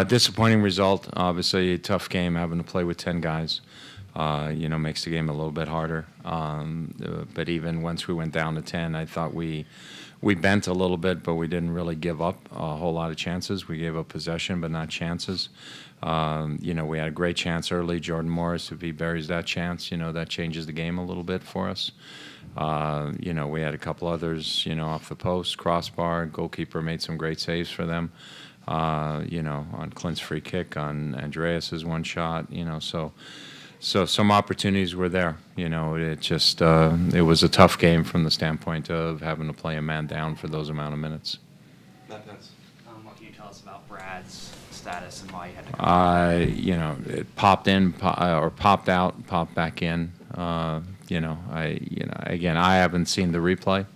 Disappointing result. Obviously, a tough game having to play with 10 guys. Makes the game a little bit harder. But even once we went down to 10, I thought we bent a little bit, but we didn't really give up a whole lot of chances. We gave up possession, but not chances. We had a great chance early. Jordan Morris, if he buries that chance, that changes the game a little bit for us. We had a couple others, off the post, crossbar. Goalkeeper made some great saves for them. On Clint's free kick, on Andreas's one shot, so some opportunities were there. It just it was a tough game from the standpoint of having to play a man down for those amount of minutes. What can you tell us about Brad's status and why he had to come it popped in or popped out, popped back in. Again, I haven't seen the replay,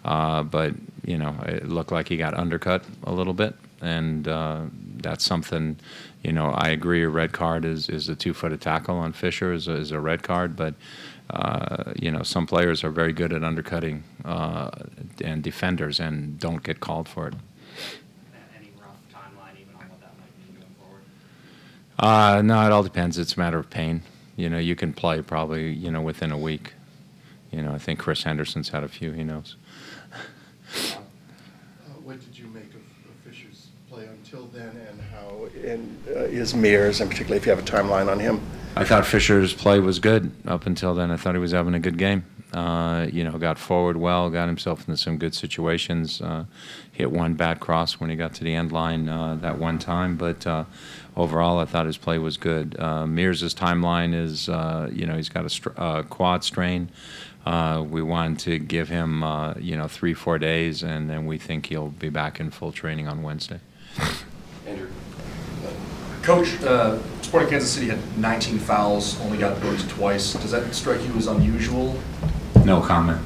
but it looked like he got undercut a little bit. And that's something, I agree a red card is a two-footed tackle on Fisher is a red card, but, some players are very good at undercutting and defenders and don't get called for it. Any rough timeline even on what that might mean going forward? No, it all depends. It's a matter of pain. You can play probably, within a week. I think Chris Henderson's had a few, he knows. What did you make of Fisher's play until then, and how is Mears, and particularly if you have a timeline on him? I thought Fisher's play was good up until then. I thought he was having a good game. Got forward well, got himself into some good situations, hit one bad cross when he got to the end line that one time, but overall I thought his play was good. Mears' timeline is, he's got a quad strain. We wanted to give him, 3-4 days, and then we think he'll be back in full training on Wednesday. Andrew. Coach, Sporting Kansas City had 19 fouls, only got booked twice. Does that strike you as unusual? No comment.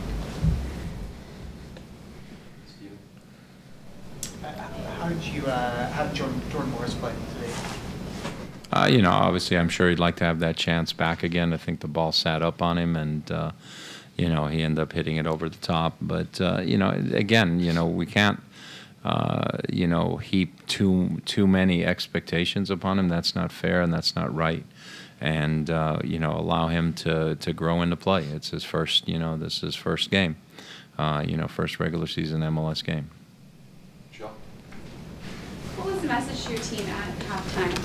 How did Jordan Morris play today? Obviously I'm sure he'd like to have that chance back again. I think the ball sat up on him, and he ended up hitting it over the top. But again, we can't heap too many expectations upon him. That's not fair and that's not right. And allow him to grow into play. It's his first, this is his first game, first regular season MLS game. What was the message to your team at halftime?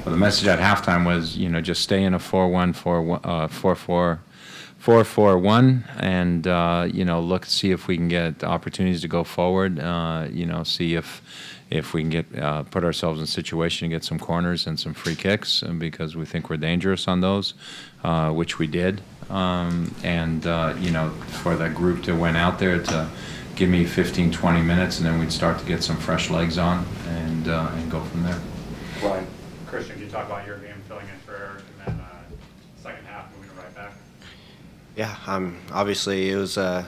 Well, the message at halftime was, just stay in a 4-4-1, and see if we can get opportunities to go forward. See if we can get put ourselves in a situation to get some corners and some free kicks, because we think we're dangerous on those, which we did. For that group to went out there to give me 15-20 minutes, and then we'd start to get some fresh legs on and go from there. Ryan. Cristian, can you talk about your game filling in for Eric, and then second half moving it right back? Yeah, obviously it was a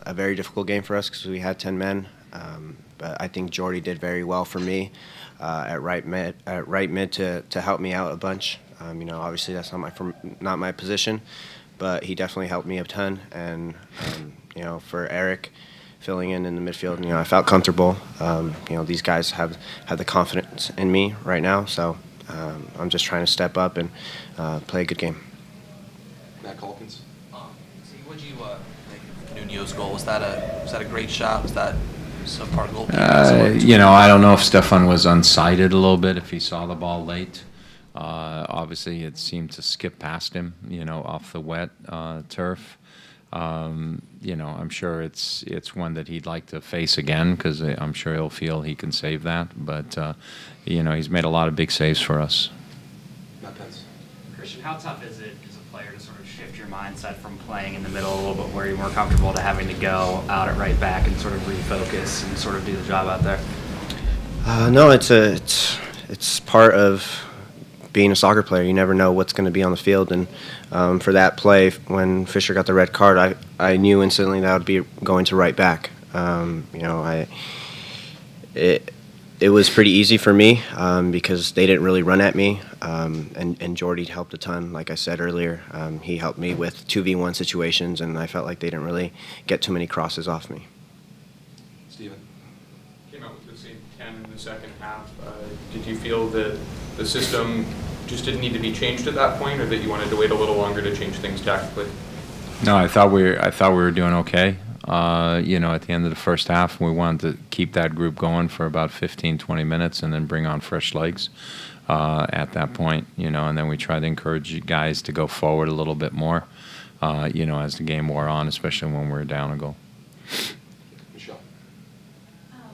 very difficult game for us because we had 10 men. But I think Jordy did very well for me at right mid to help me out a bunch. Obviously that's not my position, but he definitely helped me a ton. And for Eric filling in the midfield, I felt comfortable. These guys have the confidence in me right now, so I'm just trying to step up and play a good game. Matt Calkins. What did you think of Nuno's goal? Was that a great shot? Was that subpar goal? I don't know if Stefan was unsighted a little bit, if he saw the ball late. Obviously, it seemed to skip past him, off the wet turf. I'm sure it's one that he'd like to face again, because I'm sure he'll feel he can save that. But, he's made a lot of big saves for us. Cristian, how tough is it as a player to sort of shift your mindset from playing in the middle a little bit where you're more comfortable to having to go out at right back and sort of refocus and sort of do the job out there? No, it's part of being a soccer player. You never know what's going to be on the field, and for that play, when Fisher got the red card, I knew instantly that I would be going to right back. It was pretty easy for me because they didn't really run at me, and Jordy helped a ton. Like I said earlier, he helped me with 2v1 situations, and I felt like they didn't really get too many crosses off me. Steven. Came out with a good scene. 10 in the second half. Did you feel that the system just didn't need to be changed at that point, or that you wanted to wait a little longer to change things tactically? No, I thought we were doing okay. You know, at the end of the first half, we wanted to keep that group going for about 15, 20 minutes and then bring on fresh legs at that point, you know, and then we tried to encourage guys to go forward a little bit more, you know, as the game wore on, especially when we were down a goal. Michelle.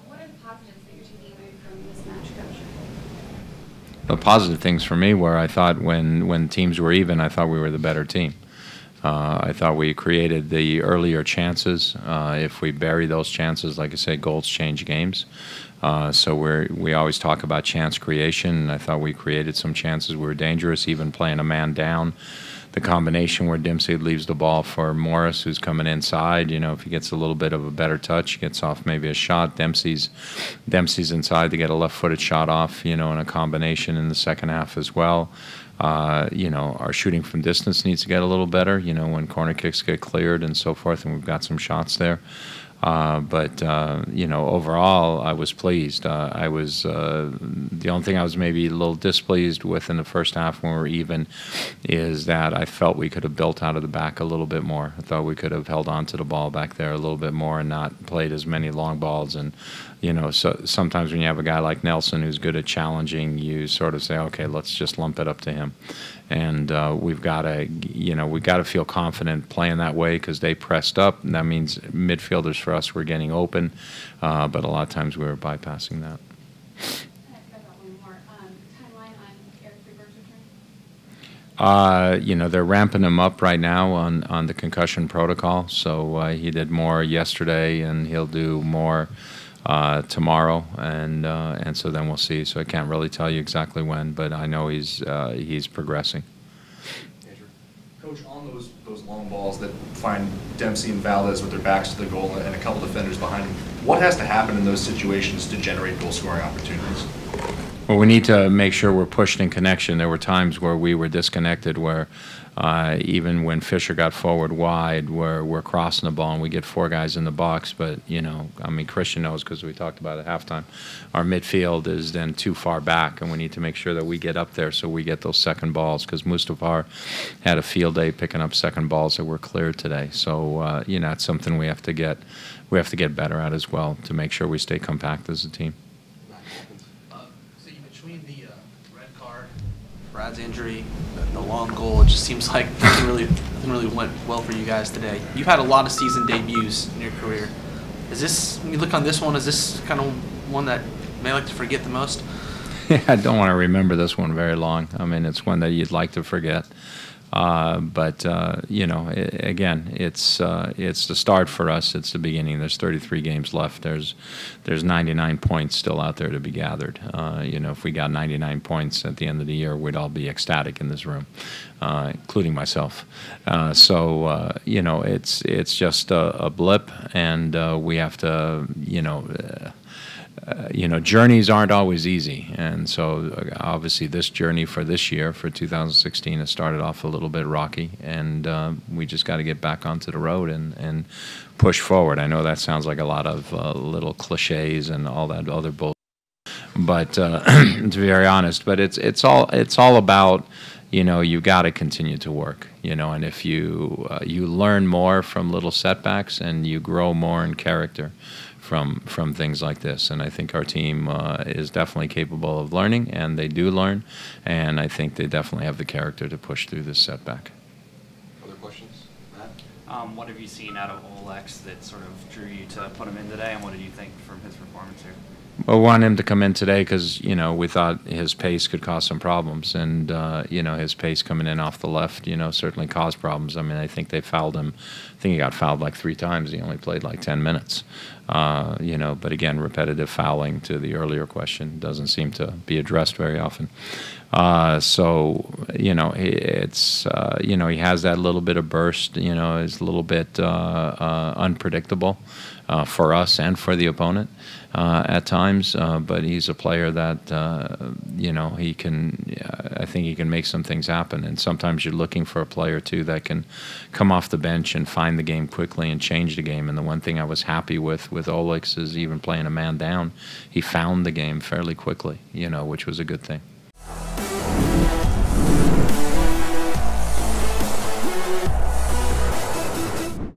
What are the positives that you're taking away from this match, Coach? The positive things for me were I thought when teams were even, I thought we were the better team. I thought we created the earlier chances. If we bury those chances, like I say, goals change games. So we always talk about chance creation. I thought we created some chances. We were dangerous, even playing a man down. The combination where Dempsey leaves the ball for Morris, who's coming inside. You know, if he gets a little bit of a better touch, gets off maybe a shot. Dempsey's inside to get a left-footed shot off. You know, in a combination in the second half as well. You know, our shooting from distance needs to get a little better, you know, when corner kicks get cleared and so forth, and we've got some shots there. But you know, overall, I was pleased. I was the only thing I was maybe a little displeased with in the first half when we were even is that I felt we could have built out of the back a little bit more. I thought we could have held on to the ball back there a little bit more and not played as many long balls. And you know, so sometimes when you have a guy like Nelson who's good at challenging, you sort of say, okay, let's just lump it up to him. And we've got to, you know, we've got to feel confident playing that way because they pressed up. And that means midfielders for us were getting open, but a lot of times we were bypassing that. You know, they're ramping him up right now on the concussion protocol. So he did more yesterday, and he'll do more tomorrow, and so then we'll see. So I can't really tell you exactly when, but I know he's progressing. Andrew. Coach, on those long balls that find Dempsey and Valdez with their backs to the goal and a couple defenders behind them, what has to happen in those situations to generate goal-scoring opportunities? Well, we need to make sure we're pushed in connection. There were times where we were disconnected, where even when Fisher got forward wide, where we're crossing the ball and we get four guys in the box. But, you know, I mean, Cristian knows because we talked about it at halftime. Our midfield is then too far back, and we need to make sure that we get up there so we get those second balls, because Mustafar had a field day picking up second balls that were cleared today. So, you know, it's something we have to get better at as well to make sure we stay compact as a team. Between the red card, Brad's injury, the long goal, it just seems like nothing really went well for you guys today. You've had a lot of season debuts in your career. Is this, when you look on this one, is this kind of one that you may like to forget the most? I don't want to remember this one very long. I mean, it's one that you'd like to forget. But you know, again, it's the start for us. It's the beginning. There's 33 games left. There's 99 points still out there to be gathered. You know, if we got 99 points at the end of the year, we'd all be ecstatic in this room, including myself. So you know, it's just a blip, and we have to, you know, journeys aren't always easy, and so obviously this journey for this year, for 2016, has started off a little bit rocky, and we just got to get back onto the road and push forward. I know that sounds like a lot of little cliches and all that other bullshit, but to be very honest, but it's all about, you know, you got to continue to work, you know, and if you learn more from little setbacks, and you grow more in character from things like this. And I think our team is definitely capable of learning, and they do learn, and I think they definitely have the character to push through this setback. Other questions? Matt? What have you seen out of Olex that sort of drew you to put him in today, and what did you think from his performance here? Well, we wanted him to come in today because, you know, we thought his pace could cause some problems. And, you know, his pace coming in off the left, you know, certainly caused problems. I mean, I think they fouled him. I think he got fouled like 3 times. He only played like 10 minutes. You know, but again, repetitive fouling, to the earlier question, doesn't seem to be addressed very often. So, it's, he has that little bit of burst, is a little bit unpredictable for us and for the opponent at times. But he's a player that, he can, I think he can make some things happen. And sometimes you're looking for a player, too, that can come off the bench and find the game quickly and change the game. And the one thing I was happy with Olex is even playing a man down, he found the game fairly quickly, which was a good thing.